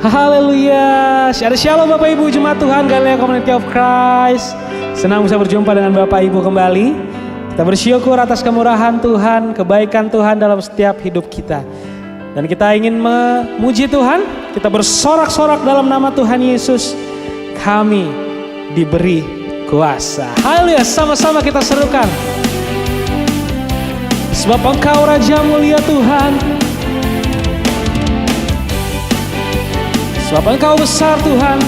Haleluya. Ada shalom Bapak Ibu jemaat Tuhan Galilea Community of Christ. Senang bisa berjumpa dengan Bapak Ibu kembali. Kita bersyukur atas kemurahan Tuhan, kebaikan Tuhan dalam setiap hidup kita. Dan kita ingin memuji Tuhan. Kita bersorak-sorak dalam nama Tuhan Yesus. Kami diberi kuasa. Haleluya, sama-sama kita serukan. Sebab Engkau Raja mulia Tuhan. Sebab Engkau besar Tuhan.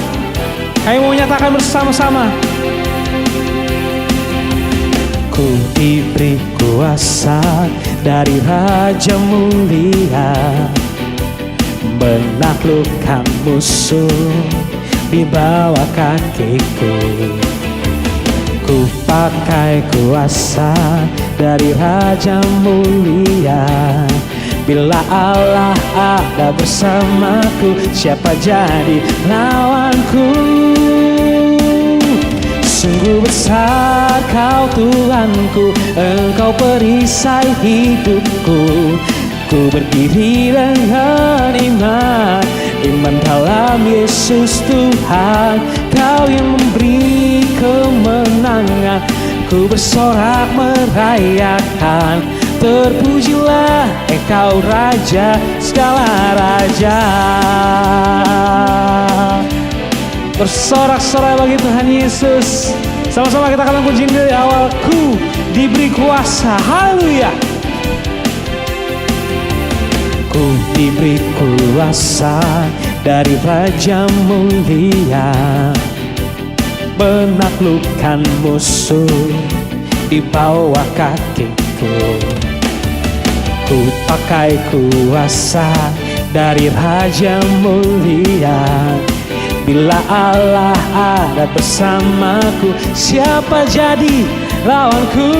Kami mau menyatakan bersama-sama. Ku diberi kuasa dari Raja mulia, menaklukkan musuh di bawah kakiku. Ku pakai kuasa dari Raja mulia. Bila Allah ada bersamaku, siapa jadi lawanku? Sungguh besar Kau Tuhanku, Engkau perisai hidupku. Ku berdiri dengan iman, iman dalam Yesus Tuhan. Kau yang memberi kemenangan, ku bersorak merayakan. Terpujilah Engkau Raja segala raja. Bersorak-sorai bagi Tuhan Yesus. Sama-sama kita akan puji dari awal. Ku diberi kuasa. Haleluya. Ku diberi kuasa dari Raja mulia, menaklukkan musuh di bawah kakiku. Ku pakai kuasa dari Raja mulia. Bila Allah ada bersamaku, siapa jadi lawanku?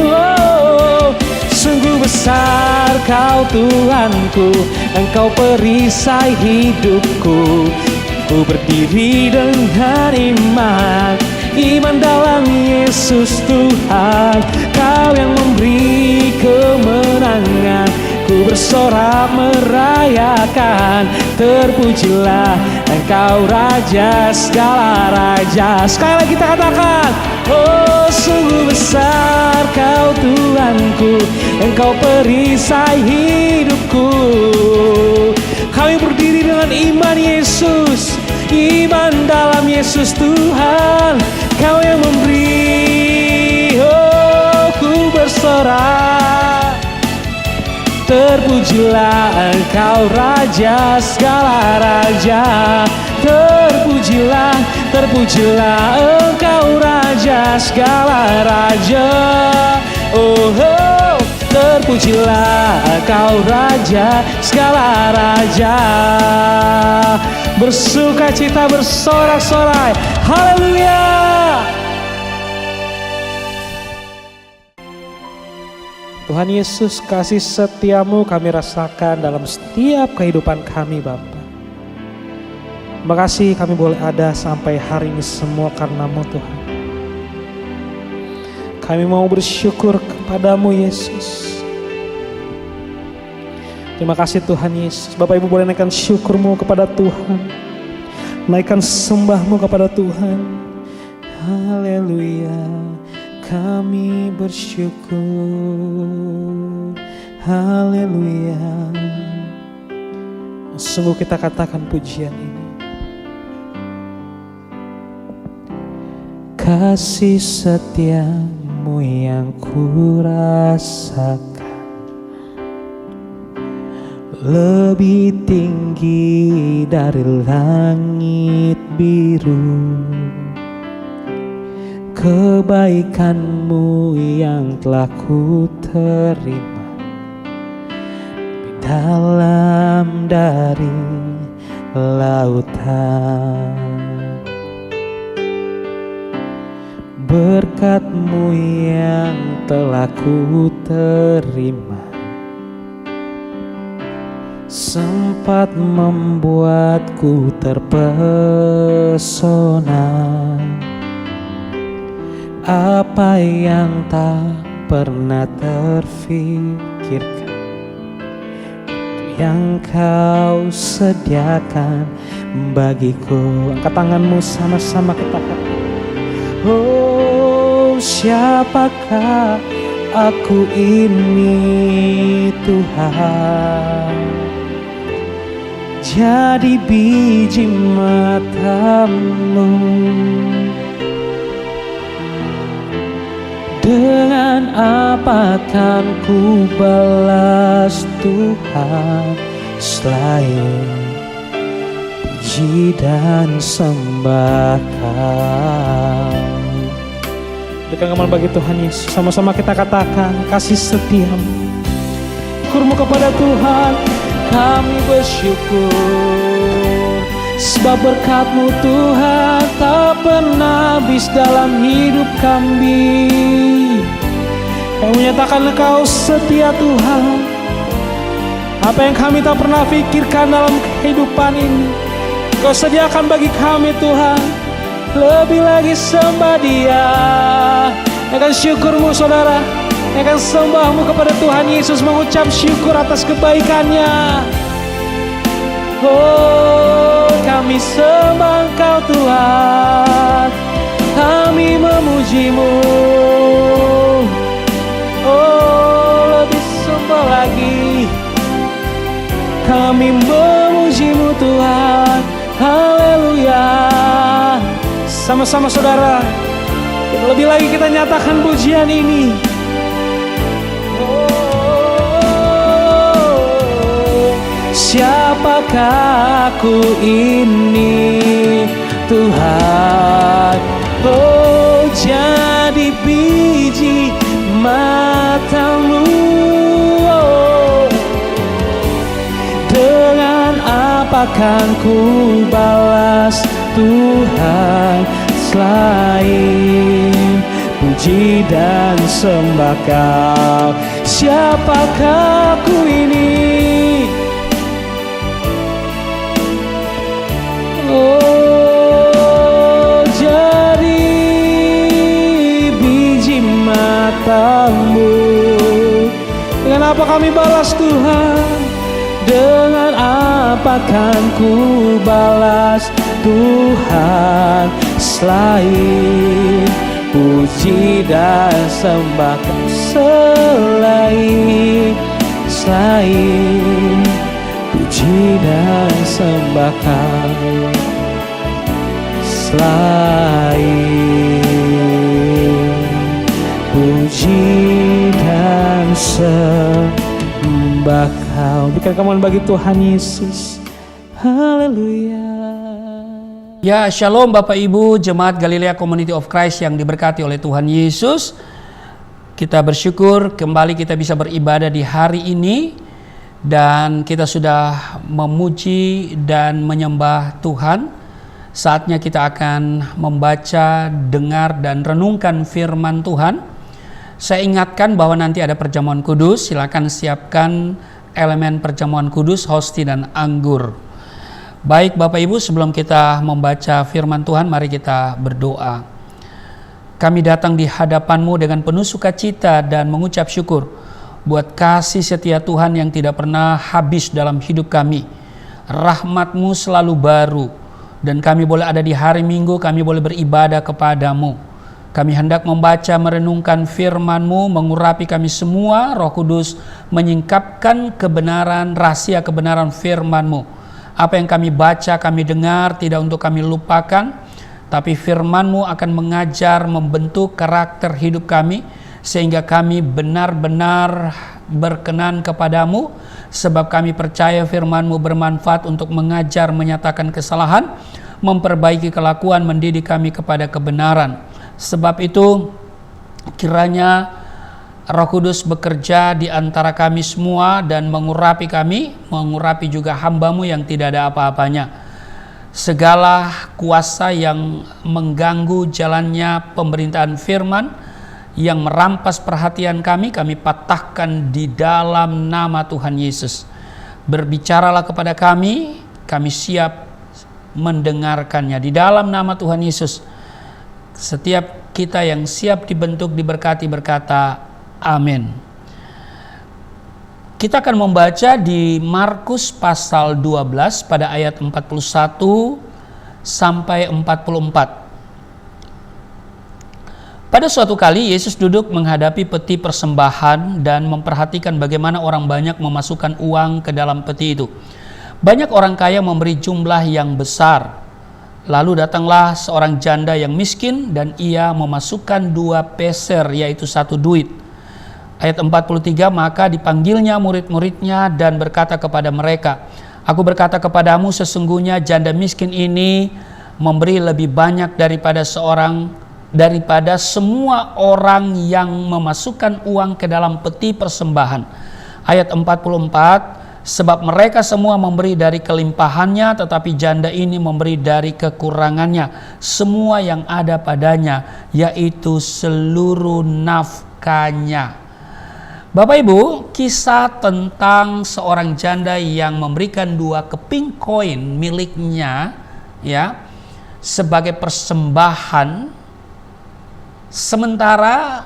Oh, sungguh besar Kau Tuhanku, Engkau perisai hidupku. Ku berdiri dengan iman, iman dalam Yesus Tuhan. Kau yang memberi kemenangan, ku bersorak merayakan. Terpujilah Engkau Raja segala raja. Sekali lagi kita katakan, oh sungguh besar Kau Tuhanku, Engkau perisai hidupku. Kami berdiri dengan iman Yesus, iman dalam Yesus Tuhan. Kau yang memberi, oh ku bersorak. Terpujilah Engkau Raja segala raja. Terpujilah, terpujilah Engkau Raja segala raja. Oh, oh. Terpujilah Engkau Raja segala raja. Bersukacita bersorak-sorai. Haleluya. Tuhan Yesus, kasih setiamu kami rasakan dalam setiap kehidupan kami Bapa. Terima kasih kami boleh ada sampai hari ini semua karena-Mu Tuhan. Kami mau bersyukur kepadamu Yesus. Terima kasih Tuhan Yesus. Bapak Ibu boleh naikkan syukurmu kepada Tuhan. Naikkan sembahmu kepada Tuhan. Haleluya. Kami bersyukur. Haleluya. Sungguh kita katakan pujian ini. Kasih setiamu yang kurasakan lebih tinggi dari langit biru. Kebaikanmu yang telah ku terima di dalam dari lautan. Berkat-Mu yang telah ku terima sempat membuatku terpesona. Apa yang tak pernah terfikirkan yang Kau sediakan bagiku. Angkat tanganmu, sama-sama katakan. Oh, siapakah aku ini Tuhan, jadi biji mata-Mu. Dengan apa kan ku balas Tuhan, selain puji dan sembah Kau. Berikan kembali bagi Tuhan Yesus. Sama-sama kita katakan kasih setia-Mu. Syukurmu kepada Tuhan, kami bersyukur. Sebab berkat-Mu Tuhan tak pernah habis dalam hidup kami. Kami menyatakan Engkau setia Tuhan. Apa yang kami tak pernah pikirkan dalam kehidupan ini, Kau sediakan bagi kami Tuhan. Lebih lagi sembah Dia. Naikkan syukur-Mu saudara, naikkan sembah-Mu kepada Tuhan Yesus, mengucap syukur atas kebaikan-Nya. Oh, kami sembah Engkau Tuhan, kami memuji-Mu. Oh, lebih sembah lagi, kami memuji-Mu Tuhan. Haleluya. Sama-sama saudara, lebih lagi kita nyatakan pujian ini. Siapakah aku ini Tuhan, oh jadi biji mata-Mu. Oh, dengan apa kan ku balas Tuhan, selain puji dan sembah Kau. Siapakah aku ini? Oh, jadi biji mata-Mu. Dengan apa kami balas Tuhan? Dengan apa kan ku balas Tuhan, selain puji dan sembah Kau. Selain puji dan sembah Kau. Selain puji dan sembah Kau. Berikan kemuliaan bagi Tuhan Yesus. Haleluya. Ya, shalom Bapak Ibu Jemaat Galilea Community of Christ yang diberkati oleh Tuhan Yesus. Kita bersyukur kembali kita bisa beribadah di hari ini, dan kita sudah memuji dan menyembah Tuhan. Saatnya kita akan membaca, dengar, dan renungkan firman Tuhan. Saya ingatkan bahwa nanti ada perjamuan kudus. Silakan siapkan elemen perjamuan kudus, hosti, dan anggur. Baik Bapak Ibu, sebelum kita membaca firman Tuhan, mari kita berdoa. Kami datang di hadapan-Mu dengan penuh sukacita dan mengucap syukur buat kasih setia Tuhan yang tidak pernah habis dalam hidup kami. Rahmat-Mu selalu baru, dan kami boleh ada di hari Minggu, kami boleh beribadah kepada-Mu. Kami hendak membaca, merenungkan firman-Mu, mengurapi kami semua. Roh Kudus menyingkapkan kebenaran, rahasia kebenaran firman-Mu. Apa yang kami baca, kami dengar, tidak untuk kami lupakan, tapi firman-Mu akan mengajar, membentuk karakter hidup kami, sehingga kami benar-benar berkenan kepada-Mu, sebab kami percaya firman-Mu bermanfaat untuk mengajar, menyatakan kesalahan, memperbaiki kelakuan, mendidik kami kepada kebenaran. Sebab itu, kiranya Roh Kudus bekerja di antara kami semua dan mengurapi kami, mengurapi juga hamba-Mu yang tidak ada apa-apanya. Segala kuasa yang mengganggu jalannya pemberitaan firman, yang merampas perhatian kami patahkan di dalam nama Tuhan Yesus. Berbicaralah kepada kami siap mendengarkannya. Di dalam nama Tuhan Yesus, setiap kita yang siap dibentuk, diberkati, berkata amin. Kita akan membaca di Markus pasal 12 pada ayat 41 sampai 44. Pada suatu kali Yesus duduk menghadapi peti persembahan dan memperhatikan bagaimana orang banyak memasukkan uang ke dalam peti itu. Banyak orang kaya memberi jumlah yang besar. Lalu datanglah seorang janda yang miskin dan ia memasukkan 2 peser, yaitu 1 duit. Ayat 43, maka dipanggilnya murid-muridnya dan berkata kepada mereka, "Aku berkata kepadamu, sesungguhnya janda miskin ini memberi lebih banyak daripada semua orang yang memasukkan uang ke dalam peti persembahan." Ayat 44, sebab mereka semua memberi dari kelimpahannya, tetapi janda ini memberi dari kekurangannya, semua yang ada padanya, yaitu seluruh nafkahnya. Bapak Ibu, kisah tentang seorang janda yang memberikan 2 keping koin miliknya ya sebagai persembahan, sementara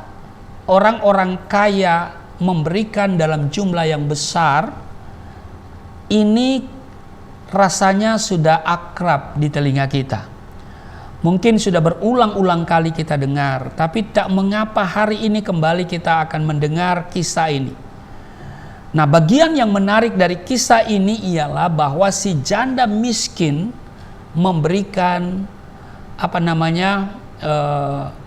orang-orang kaya memberikan dalam jumlah yang besar. Ini rasanya sudah akrab di telinga kita. Mungkin sudah berulang-ulang kali kita dengar, tapi tak mengapa hari ini kembali kita akan mendengar kisah ini. Nah, bagian yang menarik dari kisah ini ialah bahwa si janda miskin memberikan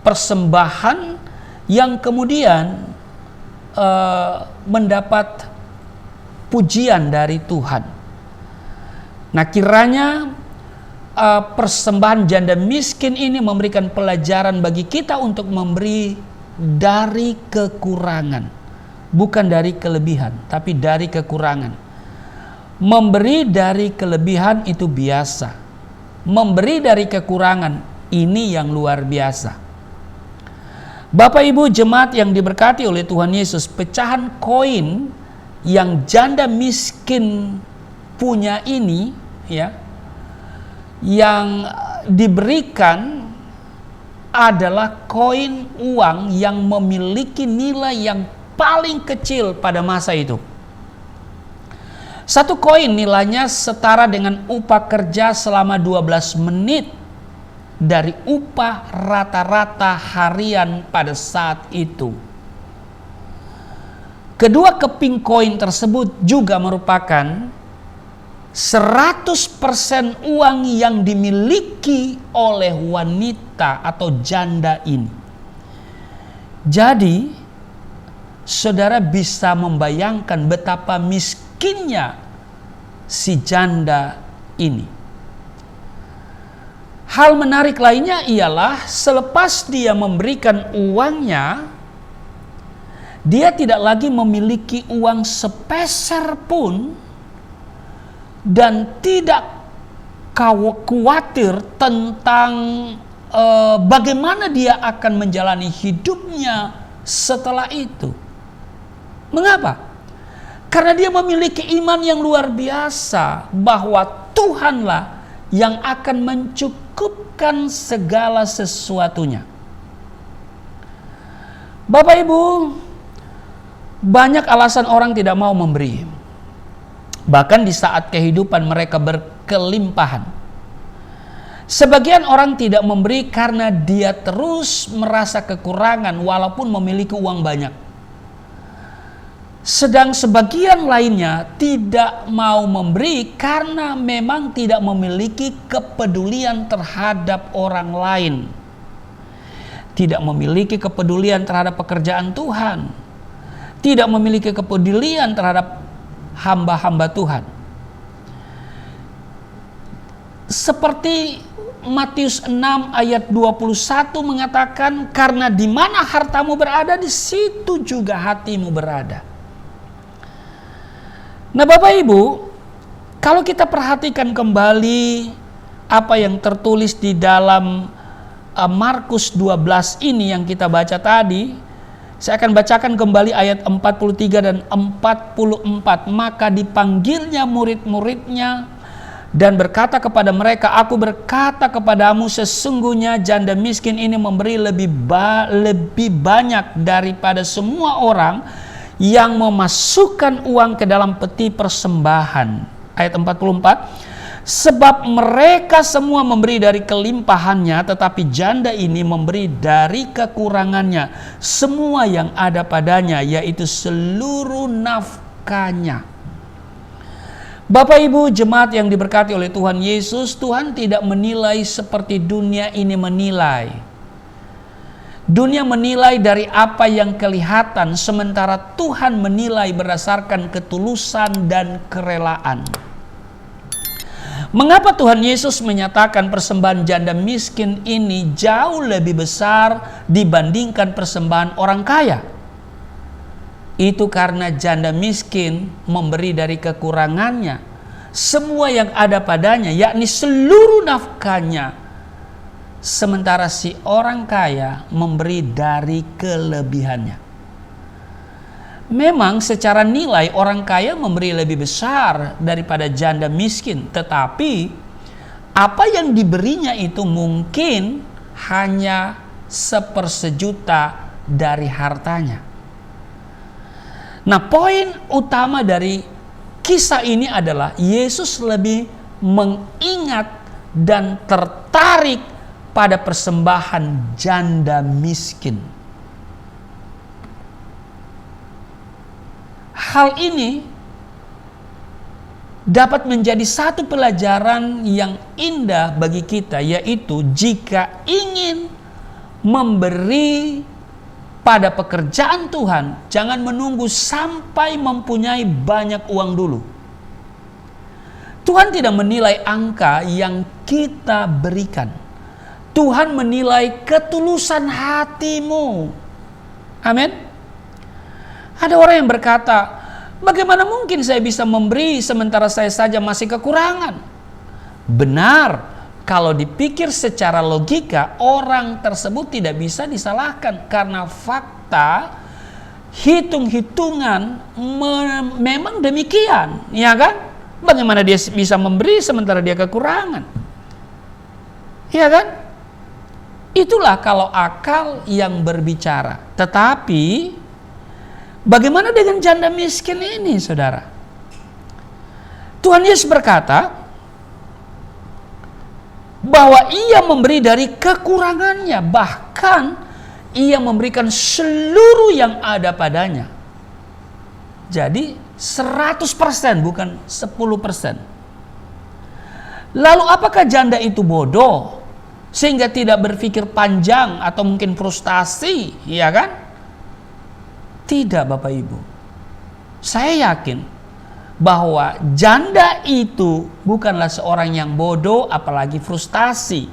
persembahan yang kemudian mendapat pujian dari Tuhan. Nah, kiranya persembahan janda miskin ini memberikan pelajaran bagi kita untuk memberi dari kekurangan, bukan dari kelebihan, tapi dari kekurangan. Memberi dari kelebihan itu biasa, memberi dari kekurangan ini yang luar biasa. Bapak Ibu jemaat yang diberkati oleh Tuhan Yesus, pecahan koin yang janda miskin punya ini ya, yang diberikan adalah koin uang yang memiliki nilai yang paling kecil pada masa itu. 1 koin nilainya setara dengan upah kerja selama 12 menit dari upah rata-rata harian pada saat itu. Kedua keping koin tersebut juga merupakan 100% uang yang dimiliki oleh wanita atau janda ini. Jadi, saudara bisa membayangkan betapa miskinnya si janda ini. Hal menarik lainnya ialah selepas dia memberikan uangnya, dia tidak lagi memiliki uang sepeser pun dan tidak khawatir tentang bagaimana dia akan menjalani hidupnya setelah itu. Mengapa? Karena dia memiliki iman yang luar biasa bahwa Tuhanlah yang akan mencukupkan segala sesuatunya. Bapak Ibu, banyak alasan orang tidak mau memberi. Bahkan di saat kehidupan mereka berkelimpahan. Sebagian orang tidak memberi karena dia terus merasa kekurangan walaupun memiliki uang banyak. Sedang sebagian lainnya tidak mau memberi karena memang tidak memiliki kepedulian terhadap orang lain. Tidak memiliki kepedulian terhadap pekerjaan Tuhan. Tidak memiliki kepedulian terhadap hamba-hamba Tuhan. Seperti Matius 6 ayat 21 mengatakan, karena di mana hartamu berada, di situ juga hatimu berada. Nah Bapak Ibu, kalau kita perhatikan kembali apa yang tertulis di dalam Markus 12 ini yang kita baca tadi, saya akan bacakan kembali ayat 43 dan 44. Maka dipanggilnya murid-muridnya dan berkata kepada mereka, aku berkata kepadamu, sesungguhnya janda miskin ini memberi lebih banyak daripada semua orang yang memasukkan uang ke dalam peti persembahan. Ayat 44. Sebab mereka semua memberi dari kelimpahannya, tetapi janda ini memberi dari kekurangannya semua yang ada padanya, yaitu seluruh nafkahnya. Bapak Ibu jemaat yang diberkati oleh Tuhan Yesus, Tuhan tidak menilai seperti dunia ini menilai. Dunia menilai dari apa yang kelihatan, sementara Tuhan menilai berdasarkan ketulusan dan kerelaan. Mengapa Tuhan Yesus menyatakan persembahan janda miskin ini jauh lebih besar dibandingkan persembahan orang kaya? Itu karena janda miskin memberi dari kekurangannya semua yang ada padanya, yakni seluruh nafkahnya. Sementara si orang kaya memberi dari kelebihannya. Memang secara nilai orang kaya memberi lebih besar daripada janda miskin, tetapi apa yang diberinya itu mungkin hanya 1/1 dari hartanya. Nah, poin utama dari kisah ini adalah Yesus lebih mengingat dan tertarik pada persembahan janda miskin. Hal ini dapat menjadi satu pelajaran yang indah bagi kita, yaitu jika ingin memberi pada pekerjaan Tuhan, jangan menunggu sampai mempunyai banyak uang dulu. Tuhan tidak menilai angka yang kita berikan. Tuhan menilai ketulusan hatimu. Amin. Ada orang yang berkata, bagaimana mungkin saya bisa memberi sementara saya saja masih kekurangan? Benar, kalau dipikir secara logika, orang tersebut tidak bisa disalahkan karena fakta hitung-hitungan memang demikian, ya kan? Bagaimana dia bisa memberi sementara dia kekurangan? Ya kan? Itulah kalau akal yang berbicara. Tetapi bagaimana dengan janda miskin ini, saudara? Tuhan Yesus berkata bahwa ia memberi dari kekurangannya, bahkan ia memberikan seluruh yang ada padanya. Jadi 100%, bukan 10%. Lalu apakah janda itu bodoh sehingga tidak berpikir panjang atau mungkin frustasi, ya kan? Tidak, Bapak Ibu. Saya yakin bahwa janda itu bukanlah seorang yang bodoh apalagi frustasi.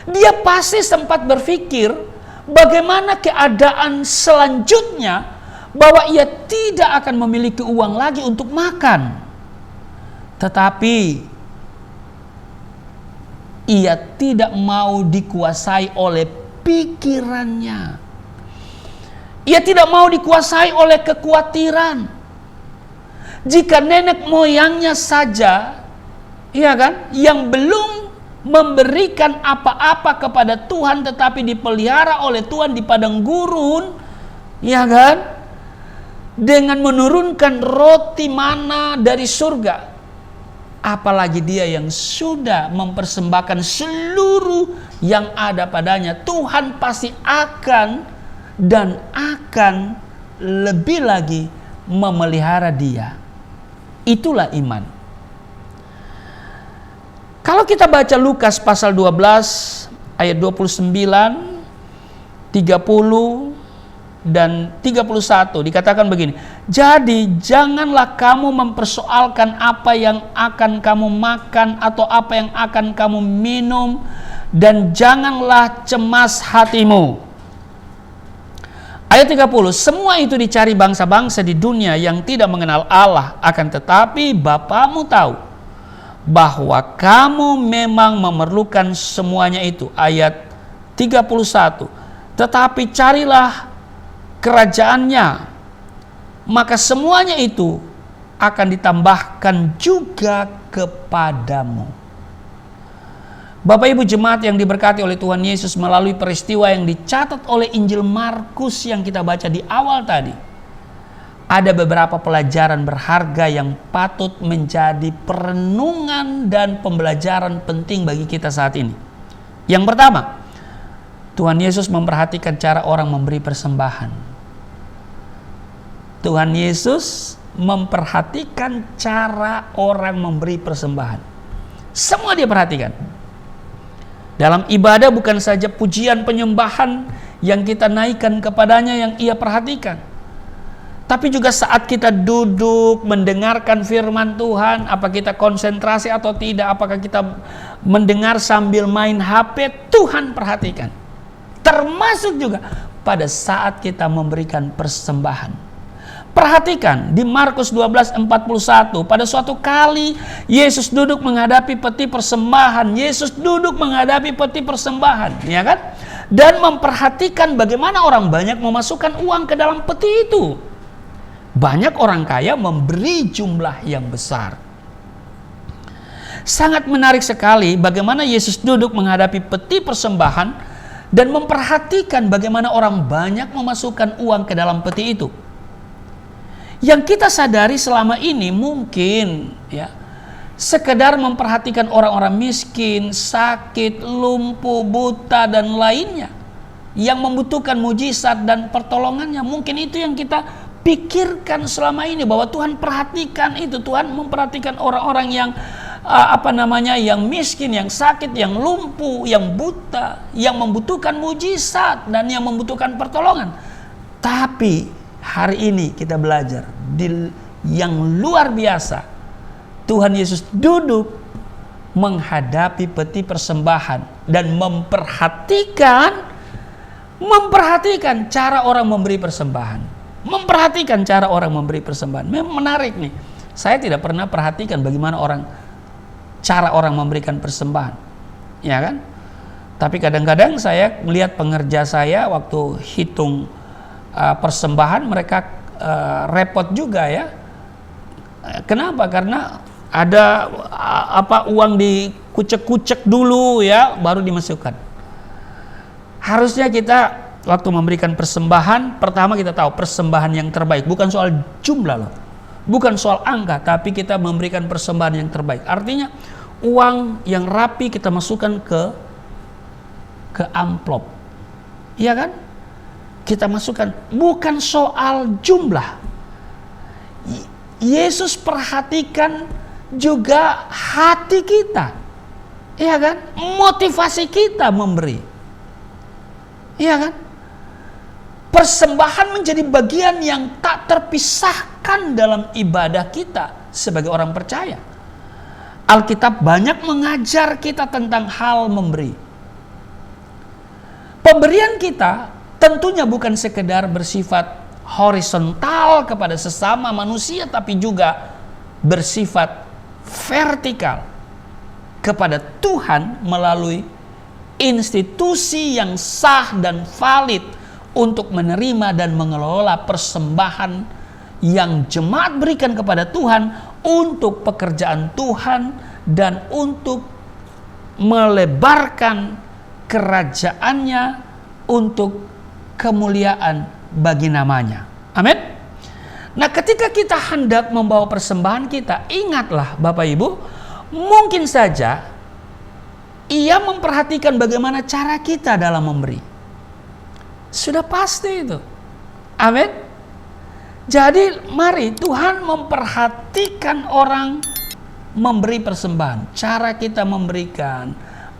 Dia pasti sempat berpikir bagaimana keadaan selanjutnya, bahwa ia tidak akan memiliki uang lagi untuk makan. Tetapi ia tidak mau dikuasai oleh pikirannya. Ia tidak mau dikuasai oleh kekhawatiran. Jika nenek moyangnya saja, iya kan, yang belum memberikan apa-apa kepada Tuhan tetapi dipelihara oleh Tuhan di padang gurun, iya kan, dengan menurunkan roti mana dari surga, apalagi dia yang sudah mempersembahkan seluruh yang ada padanya. Tuhan pasti akan dan akan lebih lagi memelihara dia. Itulah iman. Kalau kita baca Lukas pasal 12 ayat 29, 30 dan 31 dikatakan begini. Jadi janganlah kamu mempersoalkan apa yang akan kamu makan atau apa yang akan kamu minum, dan janganlah cemas hatimu. Ayat 30, semua itu dicari bangsa-bangsa di dunia yang tidak mengenal Allah, akan tetapi Bapamu tahu bahwa kamu memang memerlukan semuanya itu. Ayat 31, tetapi carilah kerajaannya, maka semuanya itu akan ditambahkan juga kepadamu. Bapak Ibu jemaat yang diberkati oleh Tuhan Yesus, melalui peristiwa yang dicatat oleh Injil Markus yang kita baca di awal tadi, ada beberapa pelajaran berharga yang patut menjadi perenungan dan pembelajaran penting bagi kita saat ini. Yang pertama, Tuhan Yesus memperhatikan cara orang memberi persembahan. Tuhan Yesus memperhatikan cara orang memberi persembahan. Semua dia perhatikan. Dalam ibadah bukan saja pujian penyembahan yang kita naikkan kepadanya yang ia perhatikan, tapi juga saat kita duduk mendengarkan firman Tuhan, apa kita konsentrasi atau tidak, apakah kita mendengar sambil main HP, Tuhan perhatikan. Termasuk juga pada saat kita memberikan persembahan. Perhatikan di Markus 12:41, pada suatu kali Yesus duduk menghadapi peti persembahan. Yesus duduk menghadapi peti persembahan, ya kan? Dan memperhatikan bagaimana orang banyak memasukkan uang ke dalam peti itu. Banyak orang kaya memberi jumlah yang besar. Sangat menarik sekali bagaimana Yesus duduk menghadapi peti persembahan dan memperhatikan bagaimana orang banyak memasukkan uang ke dalam peti itu. Yang kita sadari selama ini mungkin ya sekedar memperhatikan orang-orang miskin, sakit, lumpuh, buta dan lainnya yang membutuhkan mujizat dan pertolongannya. Mungkin itu yang kita pikirkan selama ini, bahwa Tuhan perhatikan itu. Tuhan memperhatikan orang-orang yang yang miskin, yang sakit, yang lumpuh, yang buta, yang membutuhkan mujizat dan yang membutuhkan pertolongan. Tapi hari ini kita belajar yang luar biasa. Tuhan Yesus duduk menghadapi peti persembahan dan memperhatikan cara orang memberi persembahan. Memperhatikan cara orang memberi persembahan. Memang menarik nih. Saya tidak pernah perhatikan bagaimana cara orang memberikan persembahan, ya kan? Tapi kadang-kadang saya melihat pengerja saya waktu hitung persembahan, mereka repot juga ya. Kenapa? Karena ada uang dikucek-kucek dulu ya, baru dimasukkan. Harusnya kita waktu memberikan persembahan, pertama kita tahu persembahan yang terbaik, bukan soal jumlah loh, bukan soal angka, tapi kita memberikan persembahan yang terbaik. Artinya uang yang rapi kita masukkan ke amplop, iya kan? Kita masukkan, bukan soal jumlah. Yesus perhatikan juga hati kita, iya kan? Motivasi kita memberi, iya kan? Persembahan menjadi bagian yang tak terpisahkan dalam ibadah kita sebagai orang percaya. Alkitab banyak mengajar kita tentang hal memberi. Pemberian kita tentunya bukan sekedar bersifat horizontal kepada sesama manusia, tapi juga bersifat vertikal kepada Tuhan melalui institusi yang sah dan valid untuk menerima dan mengelola persembahan yang jemaat berikan kepada Tuhan untuk pekerjaan Tuhan dan untuk melebarkan kerajaannya untuk kemuliaan bagi namanya. Amin. Nah, ketika kita hendak membawa persembahan kita, ingatlah Bapak Ibu, mungkin saja ia memperhatikan bagaimana cara kita dalam memberi. Sudah pasti itu. Amin. Jadi mari, Tuhan memperhatikan orang memberi persembahan, cara kita memberikan,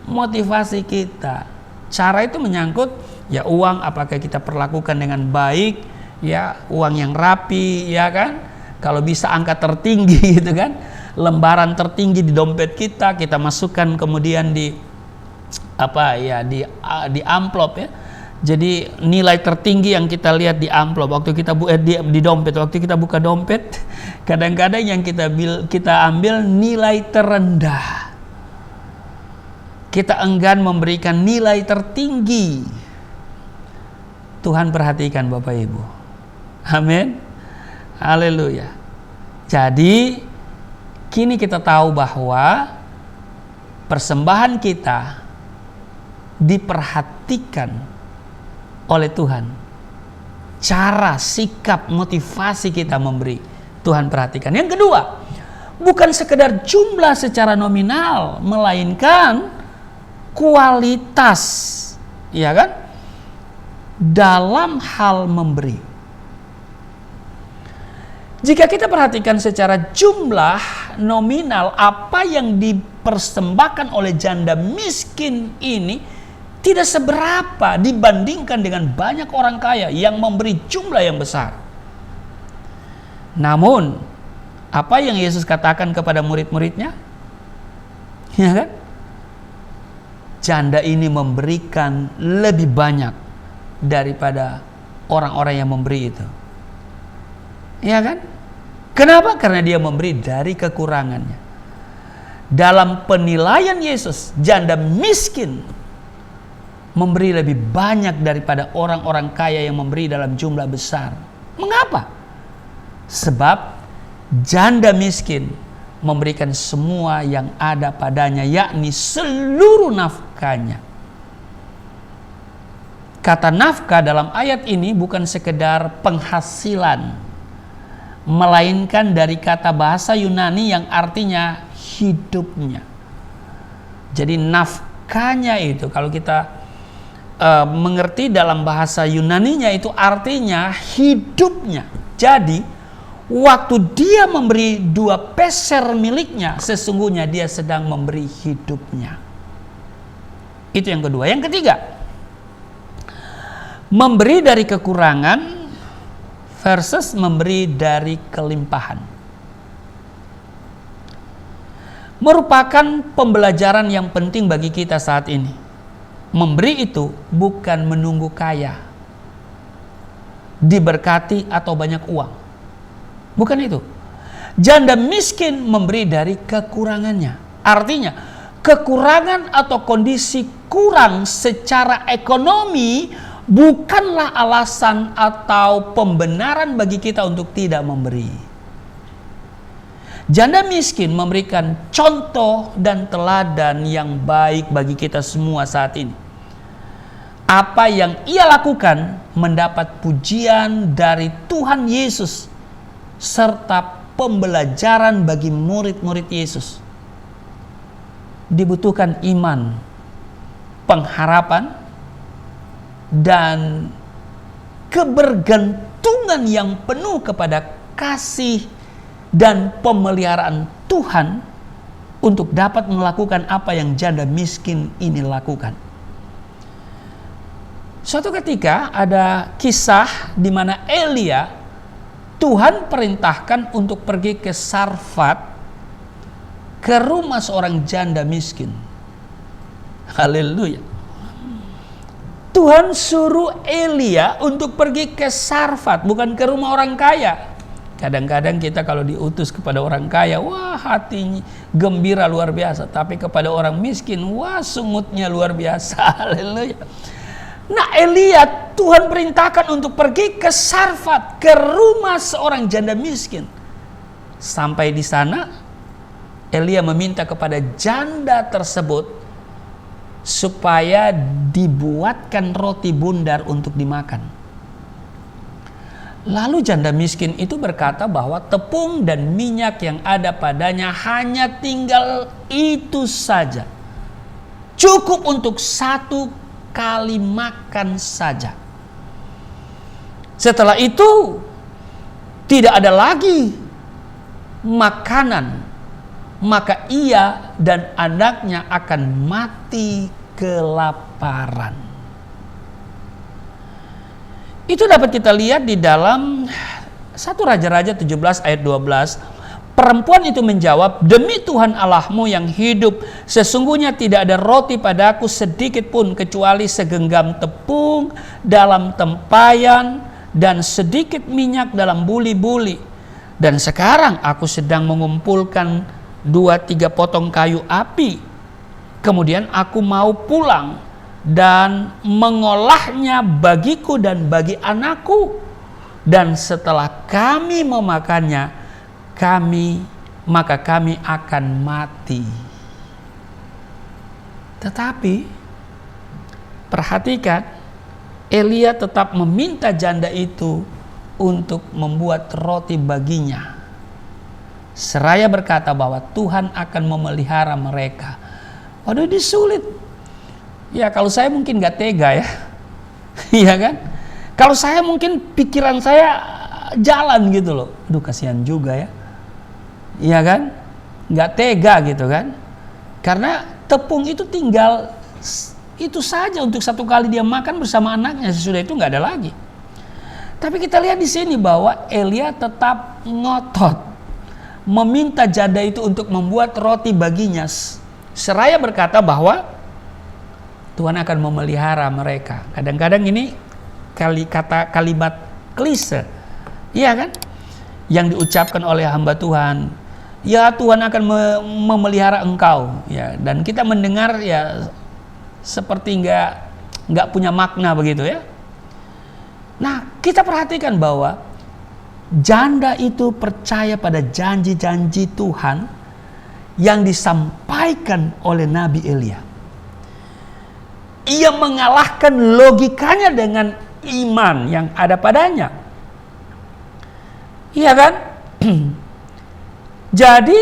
motivasi kita. Cara itu menyangkut ya uang, apakah kita perlakukan dengan baik, ya uang yang rapi, ya kan? Kalau bisa angka tertinggi gitu kan, lembaran tertinggi di dompet kita masukkan kemudian di di amplop ya. Jadi nilai tertinggi yang kita lihat di amplop waktu kita di dompet, waktu kita buka dompet, kadang-kadang yang kita ambil nilai terendah. Kita enggan memberikan nilai tertinggi. Tuhan perhatikan Bapak Ibu. Amin. Haleluya. Jadi kini kita tahu bahwa persembahan kita diperhatikan oleh Tuhan. cara, sikap, motivasi kita memberi. Tuhan perhatikan. Yang kedua, bukan sekedar jumlah secara nominal, melainkan kualitas, ya kan? Dalam hal memberi. Jika kita perhatikan secara jumlah nominal, apa yang dipersembahkan oleh janda miskin ini tidak seberapa dibandingkan dengan banyak orang kaya yang memberi jumlah yang besar. Namun, apa yang Yesus katakan kepada murid-muridnya? Ya kan? Janda ini memberikan lebih banyak daripada orang-orang yang memberi itu. Ya kan? Kenapa? Karena dia memberi dari kekurangannya. Dalam penilaian Yesus, janda miskin memberi lebih banyak daripada orang-orang kaya yang memberi dalam jumlah besar. Mengapa? Sebab janda miskin memberikan semua yang ada padanya, yakni seluruh nafkahnya. Kata nafkah dalam ayat ini bukan sekedar penghasilan, melainkan dari kata bahasa Yunani yang artinya hidupnya. Jadi nafkahnya itu, kalau kita mengerti dalam bahasa Yunaninya, itu artinya hidupnya. Jadi waktu dia memberi 2 peser miliknya, sesungguhnya dia sedang memberi hidupnya. Itu yang kedua. Yang ketiga, memberi dari kekurangan versus memberi dari kelimpahan. Merupakan pembelajaran yang penting bagi kita saat ini. Memberi itu bukan menunggu kaya, diberkati atau banyak uang. Bukan itu. Janda miskin memberi dari kekurangannya. Artinya, kekurangan atau kondisi kurang secara ekonomi bukanlah alasan atau pembenaran bagi kita untuk tidak memberi. Janda miskin memberikan contoh dan teladan yang baik bagi kita semua saat ini. Apa yang ia lakukan mendapat pujian dari Tuhan Yesus serta pembelajaran bagi murid-murid Yesus. Dibutuhkan iman, pengharapan, dan kebergantungan yang penuh kepada kasih dan pemeliharaan Tuhan untuk dapat melakukan apa yang janda miskin ini lakukan. Suatu ketika ada kisah di mana Elia, Tuhan perintahkan untuk pergi ke Sarfat, ke rumah seorang janda miskin. Haleluya. Tuhan suruh Elia untuk pergi ke Sarfat, bukan ke rumah orang kaya. Kadang-kadang kita kalau diutus kepada orang kaya, wah hatinya gembira luar biasa. Tapi kepada orang miskin, wah sungutnya luar biasa. Haleluya. Nah, Elia Tuhan perintahkan untuk pergi ke Sarfat, ke rumah seorang janda miskin. Sampai di sana, Elia meminta kepada janda tersebut supaya dibuatkan roti bundar untuk dimakan. Lalu janda miskin itu berkata bahwa tepung dan minyak yang ada padanya hanya tinggal itu saja. Cukup untuk 1 kali makan saja. Setelah itu tidak ada lagi makanan, maka ia dan anaknya akan mati kelaparan. Itu dapat kita lihat di dalam 1 Raja-Raja 17 ayat 12. Perempuan itu menjawab, demi Tuhan Allahmu yang hidup, sesungguhnya tidak ada roti padaku sedikit pun kecuali segenggam tepung dalam tempayan dan sedikit minyak dalam buli-buli. Dan sekarang aku sedang mengumpulkan 2-3 potong kayu api. Kemudian aku mau pulang dan mengolahnya bagiku dan bagi anakku. Dan setelah kami memakannya, maka kami akan mati. Tetapi perhatikan, Elia tetap meminta janda itu untuk membuat roti baginya. Seraya berkata bahwa Tuhan akan memelihara mereka. Waduh, ini sulit. Ya kalau saya mungkin gak tega ya. Iya kan? Kalau saya mungkin pikiran saya jalan gitu loh. Aduh, kasihan juga ya. Iya kan? Gak tega gitu kan. Karena tepung itu tinggal itu saja untuk satu kali dia makan bersama anaknya. Sesudah itu gak ada lagi. Tapi kita lihat di sini bahwa Elia tetap ngotot meminta janda itu untuk membuat roti baginya. Seraya berkata bahwa Tuhan akan memelihara mereka. Kadang-kadang ini kalimat klise, iya kan? Yang diucapkan oleh hamba Tuhan. Ya, Tuhan akan memelihara engkau. Ya, dan kita mendengar ya seperti nggak punya makna begitu ya. Nah, kita perhatikan bahwa janda itu percaya pada janji-janji Tuhan yang disampaikan oleh Nabi Elia. Ia mengalahkan logikanya dengan iman yang ada padanya. Iya kan? Jadi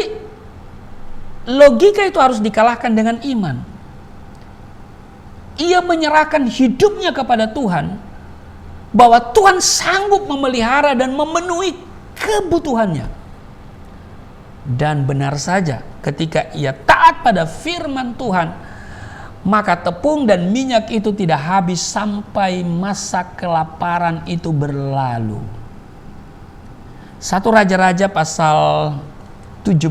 logika itu harus dikalahkan dengan iman. Ia menyerahkan hidupnya kepada Tuhan, bahwa Tuhan sanggup memelihara dan memenuhi kebutuhannya. Dan benar saja, ketika ia taat pada firman Tuhan, maka tepung dan minyak itu tidak habis sampai masa kelaparan itu berlalu. 1 Raja-Raja pasal 17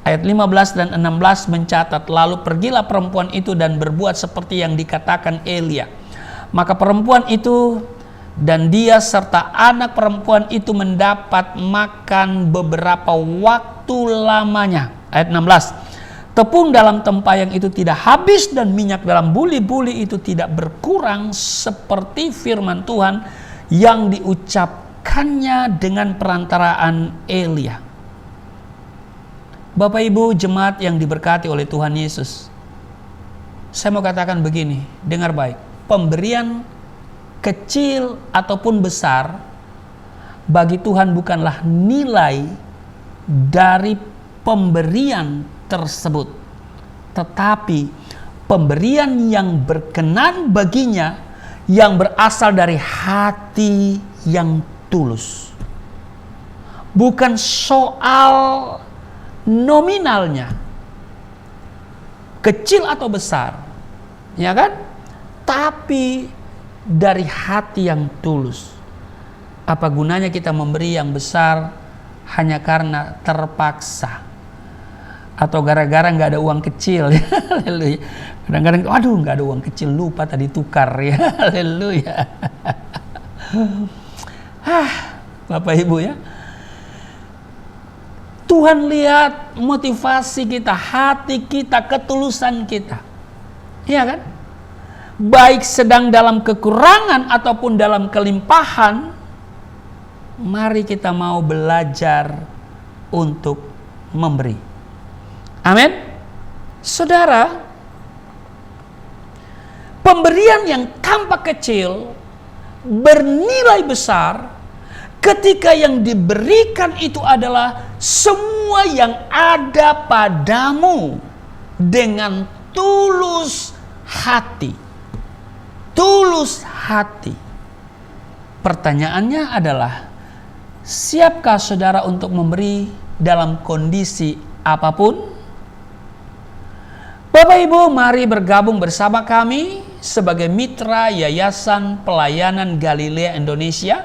ayat 15 dan 16 mencatat, lalu pergilah perempuan itu dan berbuat seperti yang dikatakan Elia. Maka perempuan itu dan dia serta anak perempuan itu mendapat makan beberapa waktu lamanya. Ayat 16. Tepung dalam tempayan itu tidak habis dan minyak dalam buli-buli itu tidak berkurang seperti firman Tuhan yang diucapkannya dengan perantaraan Elia. Bapak Ibu jemaat yang diberkati oleh Tuhan Yesus, saya mau katakan begini, dengar baik. Pemberian kecil ataupun besar bagi Tuhan bukanlah nilai dari pemberian tersebut, tetapi pemberian yang berkenan baginya yang berasal dari hati yang tulus. Bukan soal nominalnya, kecil atau besar, ya kan? Tapi dari hati yang tulus. Apa gunanya kita memberi yang besar hanya karena terpaksa atau gara-gara nggak ada uang kecil? Haleluya. Kadang-kadang, aduh nggak ada uang kecil, lupa tadi tukar ya. Haleluya. Bapak Ibu ya, Tuhan lihat motivasi kita, hati kita, ketulusan kita, iya kan? Baik sedang dalam kekurangan ataupun dalam kelimpahan, mari kita mau belajar untuk memberi. Amin. Saudara, pemberian yang tampak kecil bernilai besar ketika yang diberikan itu adalah semua yang ada padamu dengan tulus hati. Tulus hati. Pertanyaannya adalah, siapkah saudara untuk memberi dalam kondisi apapun? Bapak Ibu, mari bergabung bersama kami sebagai mitra Yayasan Pelayanan Galilea Indonesia.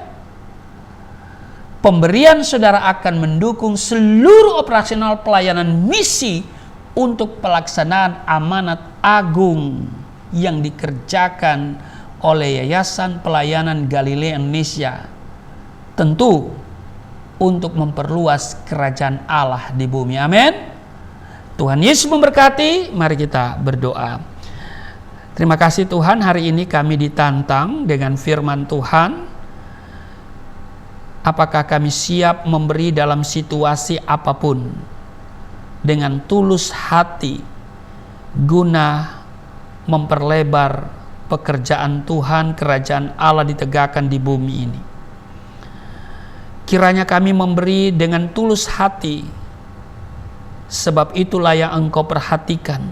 Pemberian saudara akan mendukung seluruh operasional pelayanan misi untuk pelaksanaan amanat agung yang dikerjakan oleh Yayasan Pelayanan Galilea Indonesia, tentu untuk memperluas kerajaan Allah di bumi. Amin. Tuhan Yesus memberkati. Mari kita berdoa. Terima kasih Tuhan, hari ini kami ditantang dengan firman Tuhan. Apakah kami siap memberi dalam situasi apapun dengan tulus hati guna memperlebar pekerjaan Tuhan, kerajaan Allah ditegakkan di bumi ini. Kiranya kami memberi dengan tulus hati, sebab itulah yang Engkau perhatikan,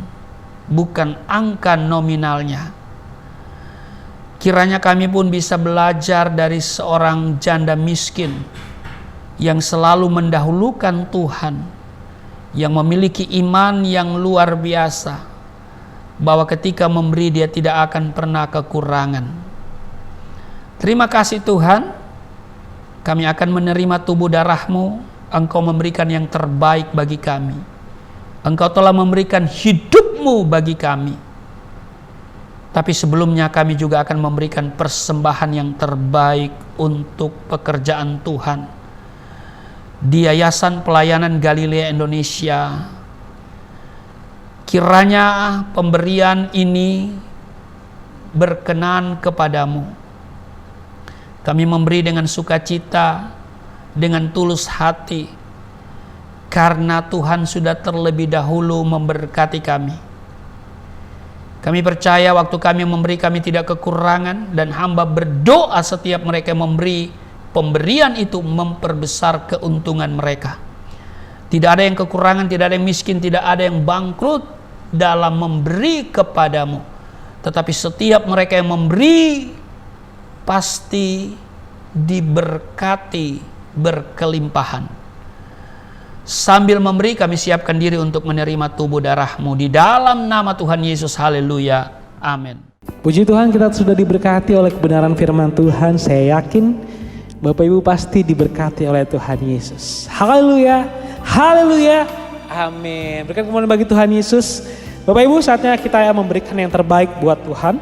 bukan angka nominalnya. Kiranya kami pun bisa belajar dari seorang janda miskin yang selalu mendahulukan Tuhan, yang memiliki iman yang luar biasa, bahwa ketika memberi dia tidak akan pernah kekurangan. Terima kasih Tuhan, kami akan menerima tubuh darah-Mu. Engkau memberikan yang terbaik bagi kami. Engkau telah memberikan hidup-Mu bagi kami. Tapi sebelumnya kami juga akan memberikan persembahan yang terbaik untuk pekerjaan Tuhan di Yayasan Pelayanan Galilea Indonesia. Kiranya pemberian ini berkenan kepadamu. Kami memberi dengan sukacita, dengan tulus hati, karena Tuhan sudah terlebih dahulu memberkati kami. Kami percaya waktu kami memberi, kami tidak kekurangan, dan hamba berdoa setiap mereka memberi, pemberian itu memperbesar keuntungan mereka. Tidak ada yang kekurangan, tidak ada yang miskin, tidak ada yang bangkrut dalam memberi kepadamu. Tetapi setiap mereka yang memberi pasti diberkati berkelimpahan. Sambil memberi, kami siapkan diri untuk menerima tubuh darah-Mu di dalam nama Tuhan Yesus. Haleluya. Amin. Puji Tuhan, kita sudah diberkati oleh kebenaran firman Tuhan. Saya yakin Bapak Ibu pasti diberkati oleh Tuhan Yesus. Haleluya. Haleluya. Amin. Berkat kemuliaan bagi Tuhan Yesus. Bapak Ibu, saatnya kita memberikan yang terbaik buat Tuhan.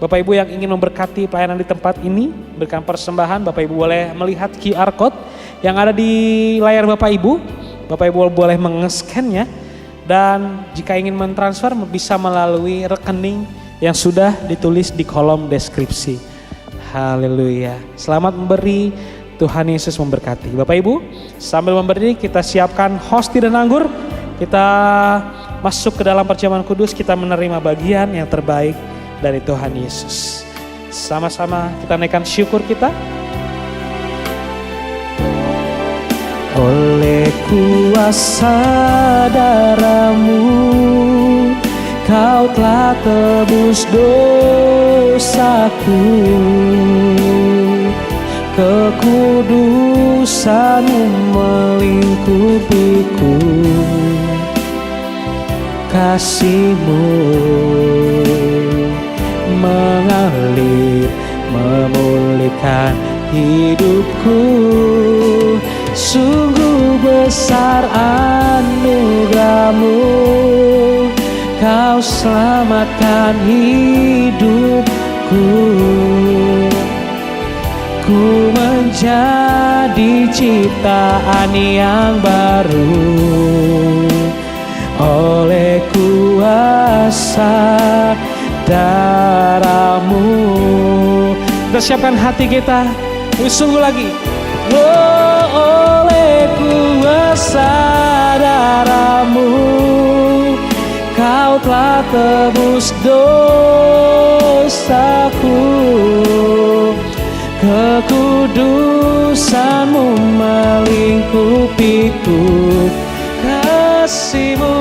Bapak Ibu yang ingin memberkati pelayanan di tempat ini, berikan persembahan, Bapak Ibu boleh melihat QR Code yang ada di layar Bapak Ibu. Bapak Ibu boleh meng-scan-nya, dan jika ingin mentransfer bisa melalui rekening yang sudah ditulis di kolom deskripsi. Haleluya. Selamat memberi, Tuhan Yesus memberkati. Bapak Ibu, sambil memberi kita siapkan hosti dan anggur. Kita masuk ke dalam perjamuan kudus, kita menerima bagian yang terbaik dari Tuhan Yesus. Sama-sama kita naikkan syukur kita. Oleh kuasa darah-Mu, Kau telah tebus dosaku. Kekudusan-Mu melingkupiku. Kasih-Mu mengalir, memulihkan hidupku. Sungguh besar anugerah-Mu, Kau selamatkan hidupku. Ku menjadi ciptaan yang baru oleh kuasa darah-Mu. Kita siapkan hati kita, sungguh lagi. Oleh kuasa darah-Mu, Kau telah tebus dosaku. Kekudusan-Mu melingkupiku. Kasih-Mu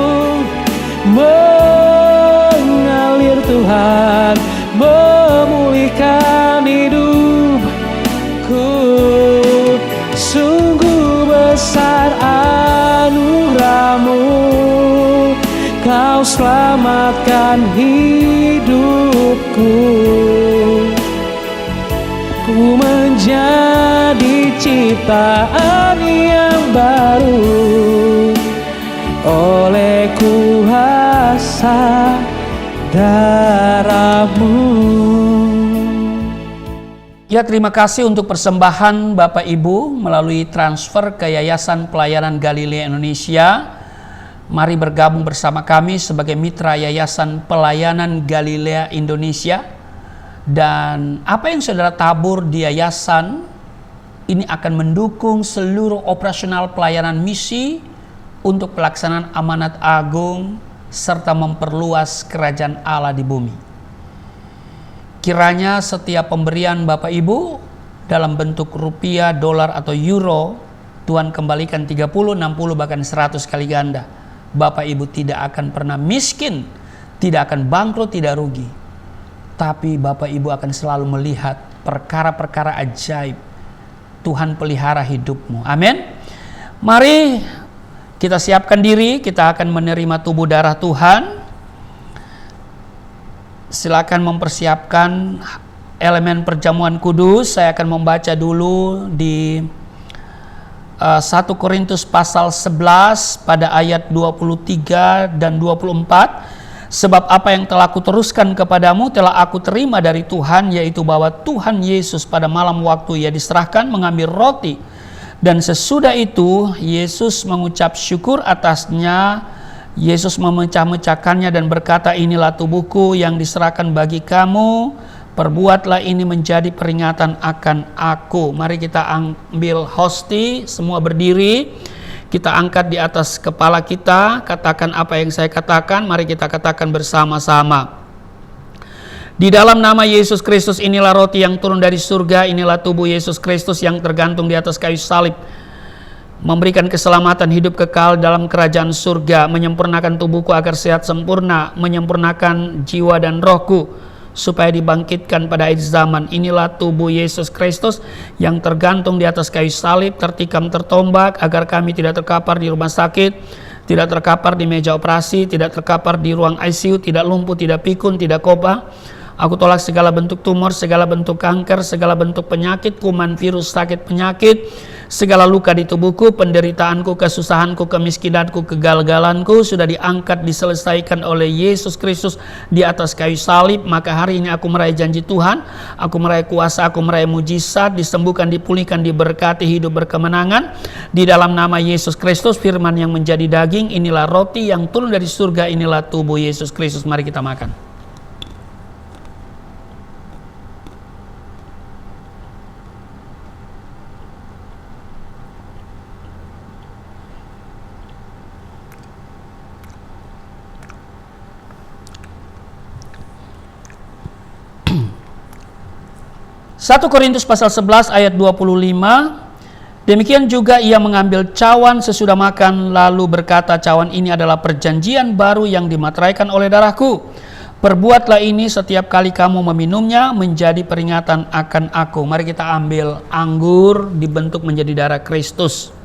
mengalir Tuhan, memulihkan hidupku. Sungguh besar anugerah-Mu, Kau selamatkan hidupku. Ku menjadi ciptaan yang baru oleh kuasa darah-Mu. Ya, terima kasih untuk persembahan Bapak Ibu melalui transfer ke Yayasan Pelayanan Galilea Indonesia. Mari bergabung bersama kami sebagai mitra Yayasan Pelayanan Galilea Indonesia. Dan apa yang saudara tabur di yayasan ini akan mendukung seluruh operasional pelayanan misi untuk pelaksanaan amanat agung serta memperluas kerajaan Allah di bumi. kiranya setiap pemberian Bapak Ibu dalam bentuk rupiah, dolar atau euro, Tuhan kembalikan 30, 60 bahkan 100 kali ganda. Bapak Ibu tidak akan pernah miskin, tidak akan bangkrut, tidak rugi. Tapi Bapak Ibu akan selalu melihat perkara-perkara ajaib. Tuhan pelihara hidupmu. Amin. Mari kita siapkan diri, kita akan menerima tubuh darah Tuhan. Silakan mempersiapkan elemen perjamuan kudus. Saya akan membaca dulu di 1 Korintus pasal 11 pada ayat 23 dan 24. Sebab apa yang telah aku teruskan kepadamu telah aku terima dari Tuhan, yaitu bahwa Tuhan Yesus pada malam waktu ia diserahkan mengambil roti. Dan sesudah itu Yesus mengucap syukur atasnya. Yesus memecah-mecahkannya dan berkata, inilah tubuhku yang diserahkan bagi kamu. Perbuatlah ini menjadi peringatan akan aku. Mari kita ambil hosti, semua berdiri. Kita angkat di atas kepala kita. Katakan apa yang saya katakan. Mari kita katakan bersama-sama. Di dalam nama Yesus Kristus, inilah roti yang turun dari surga. Inilah tubuh Yesus Kristus yang tergantung di atas kayu salib, memberikan keselamatan hidup kekal dalam kerajaan surga, menyempurnakan tubuhku agar sehat sempurna, menyempurnakan jiwa dan rohku supaya dibangkitkan pada akhir zaman. Inilah tubuh Yesus Kristus yang tergantung di atas kayu salib, tertikam tertombak agar kami tidak terkapar di rumah sakit, tidak terkapar di meja operasi, tidak terkapar di ruang ICU, tidak lumpuh, tidak pikun, tidak koma. Aku tolak segala bentuk tumor, segala bentuk kanker, segala bentuk penyakit, kuman, virus, sakit, penyakit, segala luka di tubuhku, penderitaanku, kesusahanku, kemiskinanku, kegagalanku sudah diangkat, diselesaikan oleh Yesus Kristus di atas kayu salib. Maka hari ini aku meraih janji Tuhan, aku meraih kuasa, aku meraih mujizat, disembuhkan, dipulihkan, diberkati, hidup berkemenangan. Di dalam nama Yesus Kristus, firman yang menjadi daging, inilah roti yang turun dari surga, inilah tubuh Yesus Kristus. Mari kita makan. 1 Korintus pasal 11 ayat 25. Demikian juga ia mengambil cawan sesudah makan lalu berkata, cawan ini adalah perjanjian baru yang dimateraikan oleh darahku. Perbuatlah ini setiap kali kamu meminumnya menjadi peringatan akan aku. Mari kita ambil anggur dibentuk menjadi darah Kristus.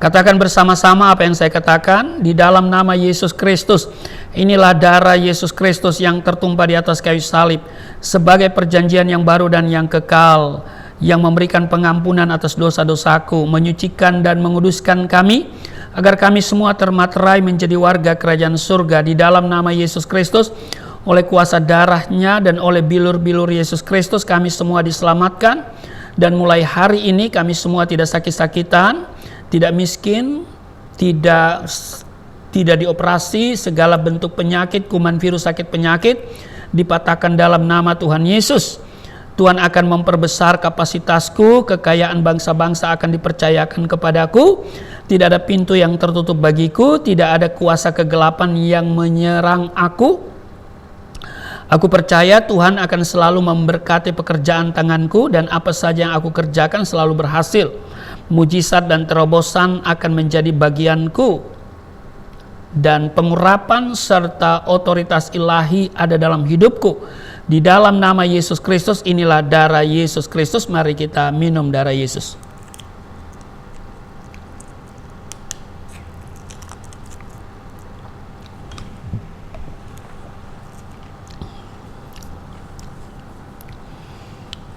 Katakan bersama-sama apa yang saya katakan. Di dalam nama Yesus Kristus, inilah darah Yesus Kristus yang tertumpah di atas kayu salib sebagai perjanjian yang baru dan yang kekal, yang memberikan pengampunan atas dosa-dosaku, menyucikan dan menguduskan kami, agar kami semua termaterai menjadi warga kerajaan surga. Di dalam nama Yesus Kristus, oleh kuasa darahnya dan oleh bilur-bilur Yesus Kristus, kami semua diselamatkan. Dan mulai hari ini kami semua tidak sakit-sakitan, tidak miskin, tidak dioperasi, segala bentuk penyakit, kuman, virus, sakit, penyakit dipatahkan dalam nama Tuhan Yesus. Tuhan akan memperbesar kapasitasku, kekayaan bangsa-bangsa akan dipercayakan kepadaku. Tidak ada pintu yang tertutup bagiku, tidak ada kuasa kegelapan yang menyerang aku. Aku percaya Tuhan akan selalu memberkati pekerjaan tanganku, dan apa saja yang aku kerjakan selalu berhasil. Mujizat dan terobosan akan menjadi bagianku, dan pengurapan serta otoritas ilahi ada dalam hidupku. Di dalam nama Yesus Kristus, inilah darah Yesus Kristus. Mari kita minum darah Yesus.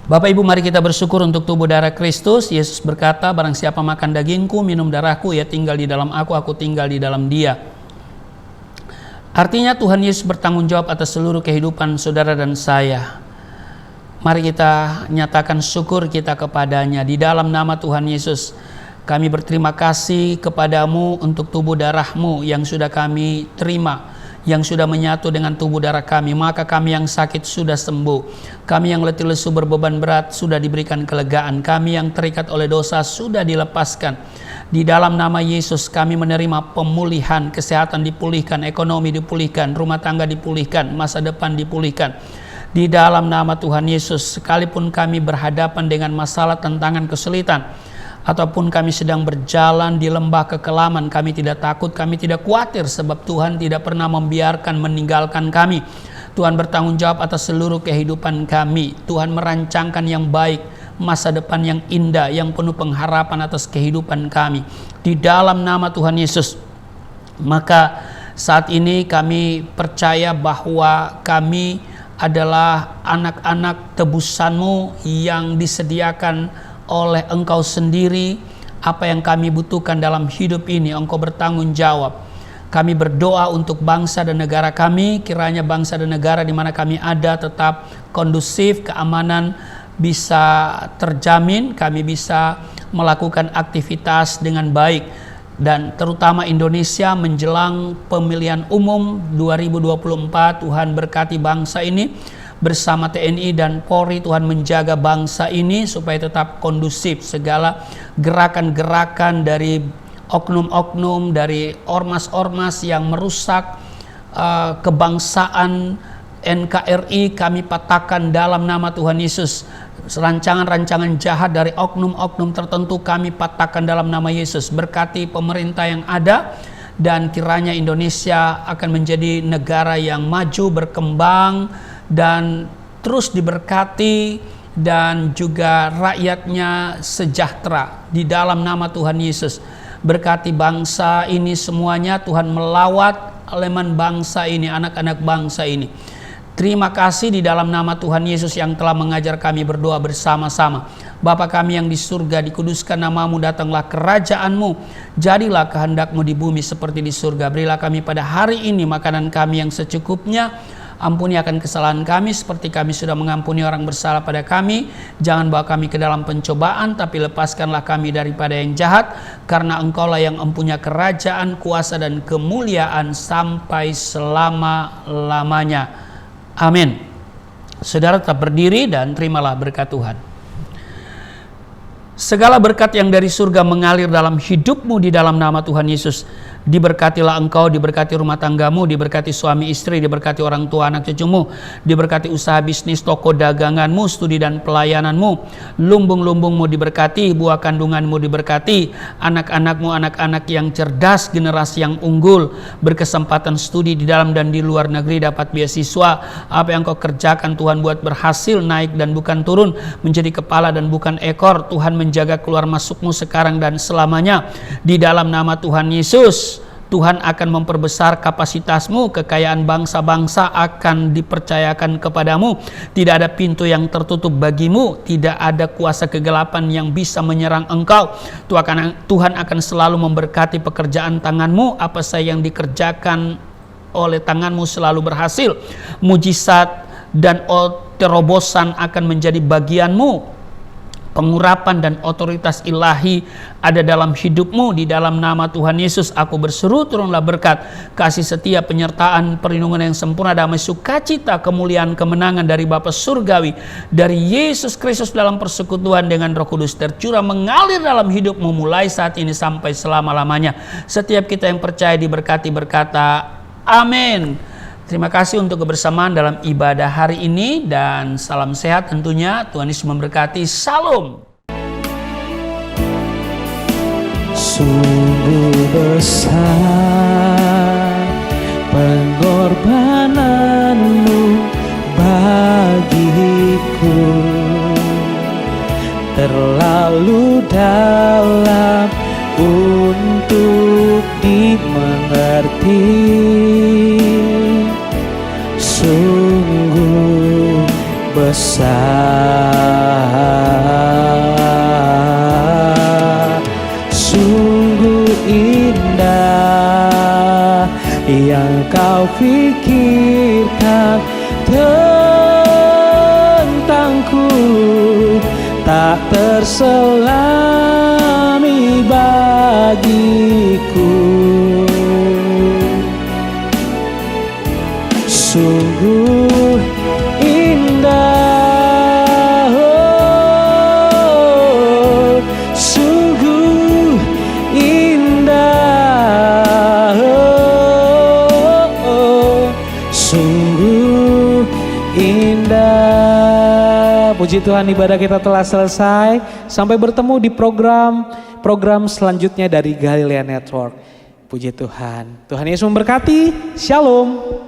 Bapak Ibu, mari kita bersyukur untuk tubuh darah Kristus. Yesus berkata, barang siapa makan dagingku, minum darahku, ia tinggal di dalam aku tinggal di dalam dia. Artinya Tuhan Yesus bertanggung jawab atas seluruh kehidupan saudara dan saya. Mari kita nyatakan syukur kita kepadanya. Di dalam nama Tuhan Yesus, kami berterima kasih kepadamu untuk tubuh darahmu yang sudah kami terima, yang sudah menyatu dengan tubuh darah kami. Maka kami yang sakit sudah sembuh, kami yang letih lesu berbeban berat sudah diberikan kelegaan, kami yang terikat oleh dosa sudah dilepaskan. Di dalam nama Yesus kami menerima pemulihan, kesehatan dipulihkan, ekonomi dipulihkan, rumah tangga dipulihkan, masa depan dipulihkan. Di dalam nama Tuhan Yesus, sekalipun kami berhadapan dengan masalah, tantangan, kesulitan, ataupun kami sedang berjalan di lembah kekelaman, kami tidak takut, kami tidak khawatir, sebab Tuhan tidak pernah membiarkan meninggalkan kami. Tuhan bertanggung jawab atas seluruh kehidupan kami. Tuhan merancangkan yang baik, masa depan yang indah, yang penuh pengharapan atas kehidupan kami. Di dalam nama Tuhan Yesus, maka saat ini kami percaya bahwa kami adalah anak-anak tebusan-Mu yang disediakan oleh Engkau sendiri. Apa yang kami butuhkan dalam hidup ini, Engkau bertanggung jawab. Kami berdoa untuk bangsa dan negara kami, kiranya bangsa dan negara di mana kami ada tetap kondusif, keamanan bisa terjamin, kami bisa melakukan aktivitas dengan baik. Dan terutama Indonesia menjelang pemilihan umum 2024, Tuhan berkati bangsa ini bersama TNI dan Polri. Tuhan menjaga bangsa ini supaya tetap kondusif. Segala gerakan-gerakan dari oknum-oknum, dari ormas-ormas yang merusak kebangsaan NKRI, kami patahkan dalam nama Tuhan Yesus. Rancangan-rancangan jahat dari oknum-oknum tertentu kami patahkan dalam nama Yesus. Berkati pemerintah yang ada, dan kiranya Indonesia akan menjadi negara yang maju, berkembang, dan terus diberkati, dan juga rakyatnya sejahtera di dalam nama Tuhan Yesus. Berkati bangsa ini semuanya, Tuhan melawat elemen bangsa ini, anak-anak bangsa ini. Terima kasih di dalam nama Tuhan Yesus yang telah mengajar kami berdoa bersama-sama. Bapa kami yang di surga, dikuduskan nama-Mu, datanglah kerajaan-Mu, jadilah kehendak-Mu di bumi seperti di surga. Berilah kami pada hari ini makanan kami yang secukupnya. Ampuni akan kesalahan kami seperti kami sudah mengampuni orang bersalah pada kami. Jangan bawa kami ke dalam pencobaan, tapi lepaskanlah kami daripada yang jahat, karena Engkaulah yang mempunyai kerajaan, kuasa, dan kemuliaan sampai selama-lamanya. Amin. Saudara tetap berdiri dan terimalah berkat Tuhan. Segala berkat yang dari surga mengalir dalam hidupmu di dalam nama Tuhan Yesus. Diberkatilah engkau, diberkati rumah tanggamu, diberkati suami istri, diberkati orang tua anak cucumu, diberkati usaha bisnis, toko daganganmu, studi dan pelayananmu. Lumbung-lumbungmu diberkati, buah kandunganmu diberkati, anak-anakmu anak-anak yang cerdas, generasi yang unggul, berkesempatan studi di dalam dan di luar negeri, dapat beasiswa. Apa yang kau kerjakan Tuhan buat berhasil, naik dan bukan turun, menjadi kepala dan bukan ekor. Tuhan menjaga keluar masukmu sekarang dan selamanya di dalam nama Tuhan Yesus. Tuhan akan memperbesar kapasitasmu, kekayaan bangsa-bangsa akan dipercayakan kepadamu. Tidak ada pintu yang tertutup bagimu, tidak ada kuasa kegelapan yang bisa menyerang engkau. Tuhan akan selalu memberkati pekerjaan tanganmu, apa saja yang dikerjakan oleh tanganmu selalu berhasil. Mujizat dan terobosan akan menjadi bagianmu. Pengurapan dan otoritas ilahi ada dalam hidupmu di dalam nama Tuhan Yesus. Aku berseru, turunlah berkat, kasih setia, penyertaan, perlindungan yang sempurna, damai, sukacita, kemuliaan, kemenangan dari Bapa Surgawi, dari Yesus Kristus dalam persekutuan dengan Roh Kudus tercurah mengalir dalam hidupmu mulai saat ini sampai selama-lamanya. Setiap kita yang percaya diberkati berkata amin. Terima kasih untuk kebersamaan dalam ibadah hari ini, dan salam sehat tentunya. Tuhan Yesus memberkati. Salam. Sungguh besar pengorbananmu bagiku, terlalu dalam untuk dimengerti. Sungguh besar, sungguh indah yang kau pikirkan tentangku, tak terselami bagiku. Sungguh indah, oh, sungguh indah, oh, oh, sungguh indah. Puji Tuhan, ibadah kita telah selesai. Sampai bertemu di program selanjutnya dari Galilea Network. Puji Tuhan. Tuhan Yesus memberkati. Shalom.